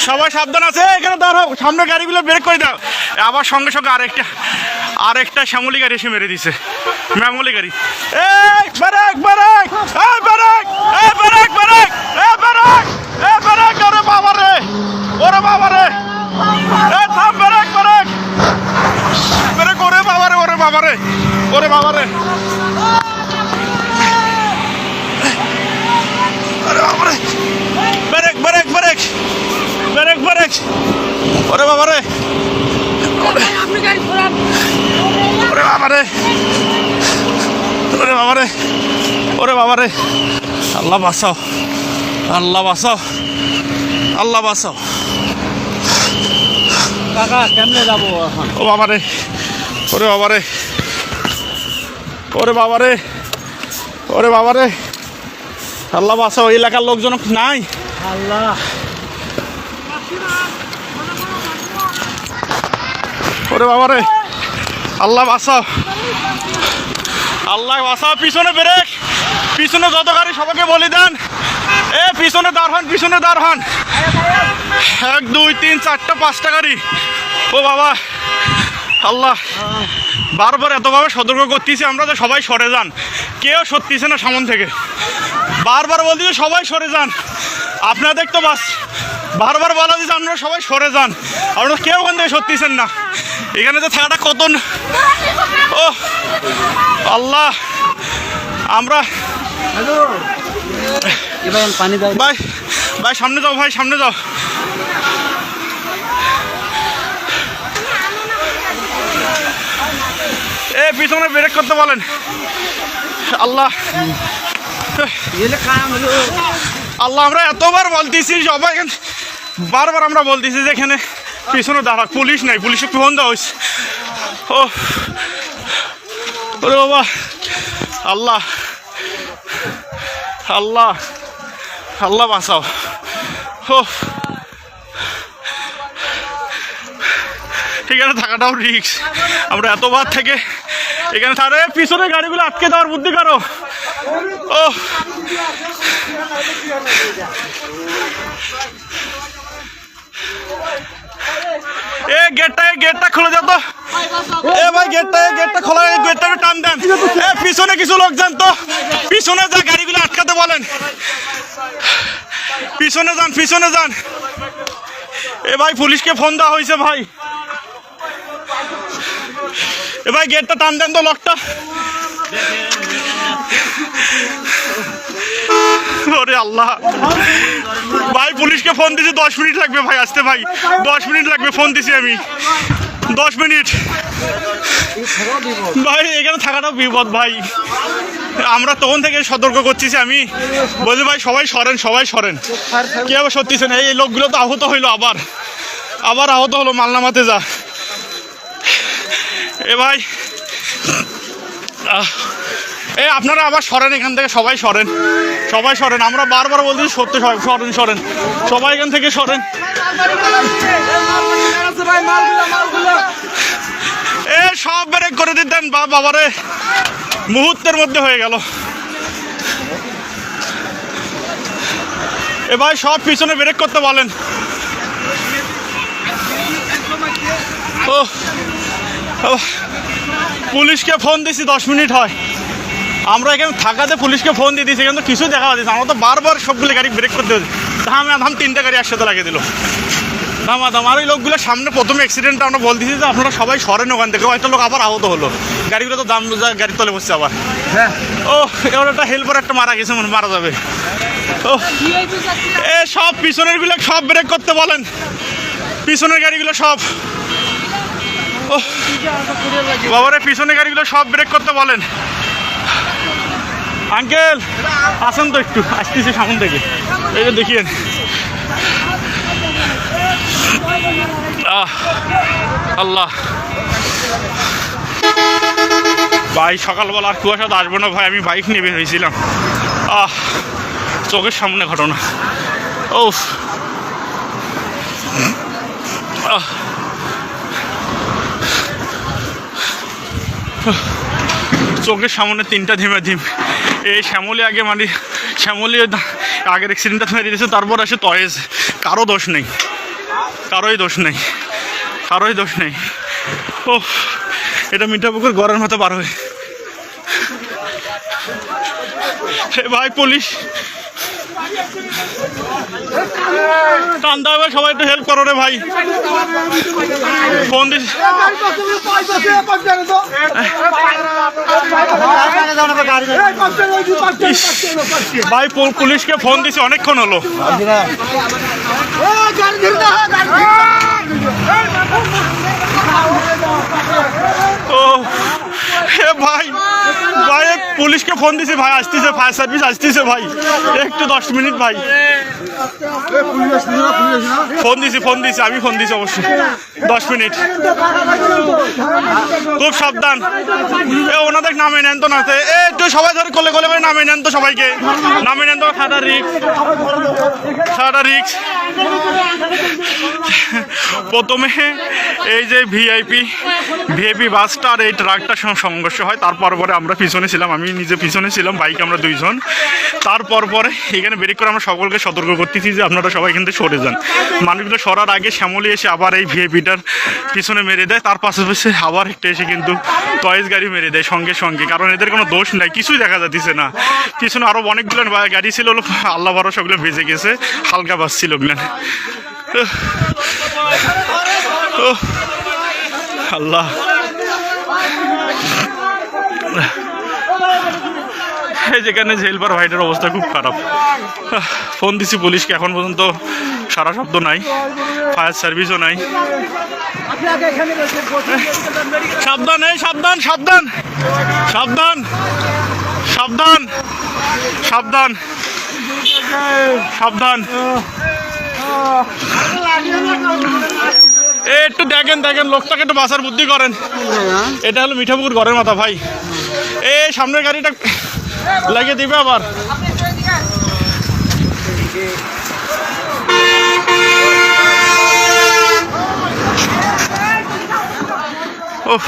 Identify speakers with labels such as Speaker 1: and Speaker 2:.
Speaker 1: সবাই সাবধান আছে, এখানে দাঁড়াও, সামনে গাড়িগুলো ব্রেক করে দাও। আবার সঙ্গে সঙ্গে আরেকটা শ্যামলি গাড়ি এসে মেরে দিছে, ম্যামলি গাড়ি। এই ব্রেক ব্রেক, এই ব্রেক, এই ব্রেক ব্রেক, এই ব্রেক, এই ব্রেক, ওরে বাবা রে, ওরে বাবা রে, এই থাম, ব্রেক ব্রেক ব্রেক, ওরে বাবা রে, ওরে বাবা রে, ওরে বাবা রে, ওরে বাবা রে, break break break break break, ওরে বাবা রে, ওরে বাবা রে, ওরে বাবা রে, ওরে বাবা রে, আল্লাহ বাঁচাও, আল্লাহ বাঁচাও, আল্লাহ বাঁচাও।
Speaker 2: কাকা কেমনে যাবো এখন?
Speaker 1: ও বাবা রে, ওরে বাবা রে, ওরে বাবা রে, ওরে বাবা রে, আল্লাহ বাঁচাও। এলাকার লোকজন নাই,
Speaker 2: আল্লাহ,
Speaker 1: ওরে বাবা রে, আল্লাহ বাঁচাও, আল্লাহ বাঁচাও। পিছনে ব্রেক, পিছনে যত গাড়ি সবাইকে বলে দেন, এ পিছনে দাঁড় হন, পিছনে দাঁড় হন। 1 2 3 4টা 5টা গাড়ি। ও বাবা, আল্লাহ, বারবার এতভাবে সতর্ক করতেছি আমরা যে সবাই সরে যান, কেউ সরতেছে না সামন থেকে। বারবার বলতেছি সবাই সরে যান, আপনাদের তো বাস বারবার বলা দিচ্ছে আপনারা সবাই সরে যান, আপনারা কেউ ওখান থেকে সরতেছেন না। এখানে তো থাকাটা কত, ও আল্লাহ, আমরা
Speaker 2: পানি দাও
Speaker 1: ভাই, ভাই সামনে যাও, ভাই সামনে যাও। এ পিছনে ব্রেক করতে বলেন। আল্লাহ, আল্লাহ, আমরা এতবার বলতেছি সবাই, বারবার আমরা বলতেছি যে এখানে পিছনে দাঁড়া, পুলিশ নাই, পুলিশে ফোন দেওয়া হয়েছে। ও ওরে বাবা, আল্লাহ, আল্লাহ, আল্লাহ বাঁচাও। ও এখানে থাকাটাও রিস্ক, আমরা এতবার থেকে এখানে তারে পিছনে গাড়িগুলো আটকে দেওয়ার বুদ্ধি করো। ও এ গেটটা খুলে যাও তো, এ ভাই গেটটা খোলা, গেটটা টান দেন। এ পিছনে কিছু লোক যান তো, পিছনে যা গাড়িগুলো আটকাতে বলেন, পিছনে যান, পিছনে যান। এ ভাই পুলিশকে ফোন দেওয়া হয়েছে ভাই, এ ভাই গেটটা টান দেন তো, লকটা। ওরে আল্লাহ, ভাই পুলিশকে ফোন দিছি, 10 মিনিট লাগবে ভাই আসতে, ভাই 10 মিনিট লাগবে, ফোন দিছি আমি, 10 মিনিট। ভাই এখানে থাকাটাও বিপদ ভাই, আমরা তখন থেকে সতর্ক করতেছি, আমি বলছি ভাই সবাই সরেন, সবাই সরেন, কেউ সত্যিছে না। এই লোকগুলো তো আহত হইলো, আবার আহত হলো, মালনামাতে যা। এ ভাই, এ আপনারা আবার সরেন এখান থেকে, সবাই সরেন, সবাই সরেন, আমরা বারবার বলছি সত্যি, সরেন সরেন, সবাই এখান থেকে সরেন। এ সব ব্রেক করে দিতেন, বাবারে মুহূর্তের মধ্যে হয়ে গেল। এ ভাই সব পিছনে ব্রেক করতে বলেন। ও পুলিশকে ফোন দিছি, 10 মিনিট হয়, আমরা এখানে থাকাতে পুলিশকে ফোন দিয়ে দিয়েছি, কিন্তু কিছু দেখা যাচ্ছে, আমরা তো বারবার সবগুলো গাড়ি ব্রেক করতে হচ্ছে, ধাম 3টা গাড়ি একসাথে লাগিয়ে দিল, ধামাধাম। আর ওই লোকগুলো সামনে প্রথম অ্যাক্সিডেন্টটা আমরা বলতেছি যে আপনারা সবাই সরেন ওখান থেকে, একটা লোক আবার আহত হলো, গাড়িগুলো তো দাম গাড়ির তলে বসছে আবার। হ্যাঁ, ও এবার একটা হেল্পার একটা মারা গেছে, মারা যাবে। ও এ সব পিছনের গুলো সব ব্রেক করতে বলেন, পিছনের গাড়িগুলো সব। ও বাবারে পিছনের গাড়িগুলো সব ব্রেক করতে বলেন। আঙ্কেল আসেন তো, একটু আসতেছি সামন থেকে, এই যে দেখিয়েন। আল্লাহ ভাই, সকালবেলা আর কুয়াশা তো আসবো না ভাই, আমি বাইক নিয়ে বের হয়েছিলাম, চোখের সামনে ঘটনা। ও চোখের সামনে 3টা ধিম। এই শ্যামলি আগে, মানে শ্যামলি আগের অ্যাক্সিডেন্টটা মেরে দিয়েছে, তারপর আসে তয়েজ, কারো দোষ নেই, কারোই দোষ নেই, কারোই দোষ নেই। ও এটা মিঠাপুকুর গড়ের মতো পার হয়ে ভাই পুলিশ টানতে হবে, সবাই একটু হেল্প করো রে ভাই। ফোন দিস ভাই, পুলিশকে ফোন দিছি অনেকক্ষণ হলো। ও হে ভাই, ভাই পুলিশকে ফোন দিছি ভাই, আসতেছে, ফায়ার সার্ভিস আসতেছে ভাই, একটু 10 মিনিট ভাই। ফোন দিছি আমি ফোন দিছি অবশ্যই, 10 মিনিট। খুব সাবধান, ওনাদের নামে নেন তো না, একটু সবাই ধরে কোলে কোলে করে নামে নেন তো, সবাইকে নামে নেন তো। খাটা রিক্স। প্রথমে এই যে ভিআইপি বাসটা আর এই ট্রাকটার সঙ্গে সংঘর্ষ হয়, তারপর পরে আমরা পিছনে ছিলাম, আমি নিজে পিছনে ছিলাম, বাইকে আমরা 2 জন। তারপর পরে এখানে ব্রেক করে আমরা সকলকে সতর্ক করতেছি যে আপনারা সবাই কিন্তু সরে যান। মানুষগুলো সরার আগে শ্যামলী এসে আবার এই ভিআইপিটার পিছনে মেরে দেয়, তার পাশাপাশি আবার একটা এসে কিন্তু টয়েস গাড়ি মেরে দেয় সঙ্গে সঙ্গে, কারণ এদের কোনো দোষ নাই, কিছুই দেখা যাচ্ছে না। পিছনে আরও অনেকগুলো গাড়ি ছিল, আল্লাহ ভরসা ওগুলো বেঁচে গেছে, হালকা বাস ছিল ওগুলো। আল্লাহ, যেখানে জেলবার ভাইটার অবস্থা খুব খারাপ। ফোন দিছি পুলিশকে, এখন পর্যন্ত সারা শব্দ নাই, ফায়ার সার্ভিসও নাই। সাবধান, এই সাবধান সাবধান সাবধান সাবধান সাবধান সাবধান। একটু দেখেন লোকটাকে একটু বাঁচার বুদ্ধি করেন। এটা হলো মিঠাপুকুর ঘরের মাথা ভাই, এই সামনের গাড়িটা লাগিয়ে দিবে আবার। ওহ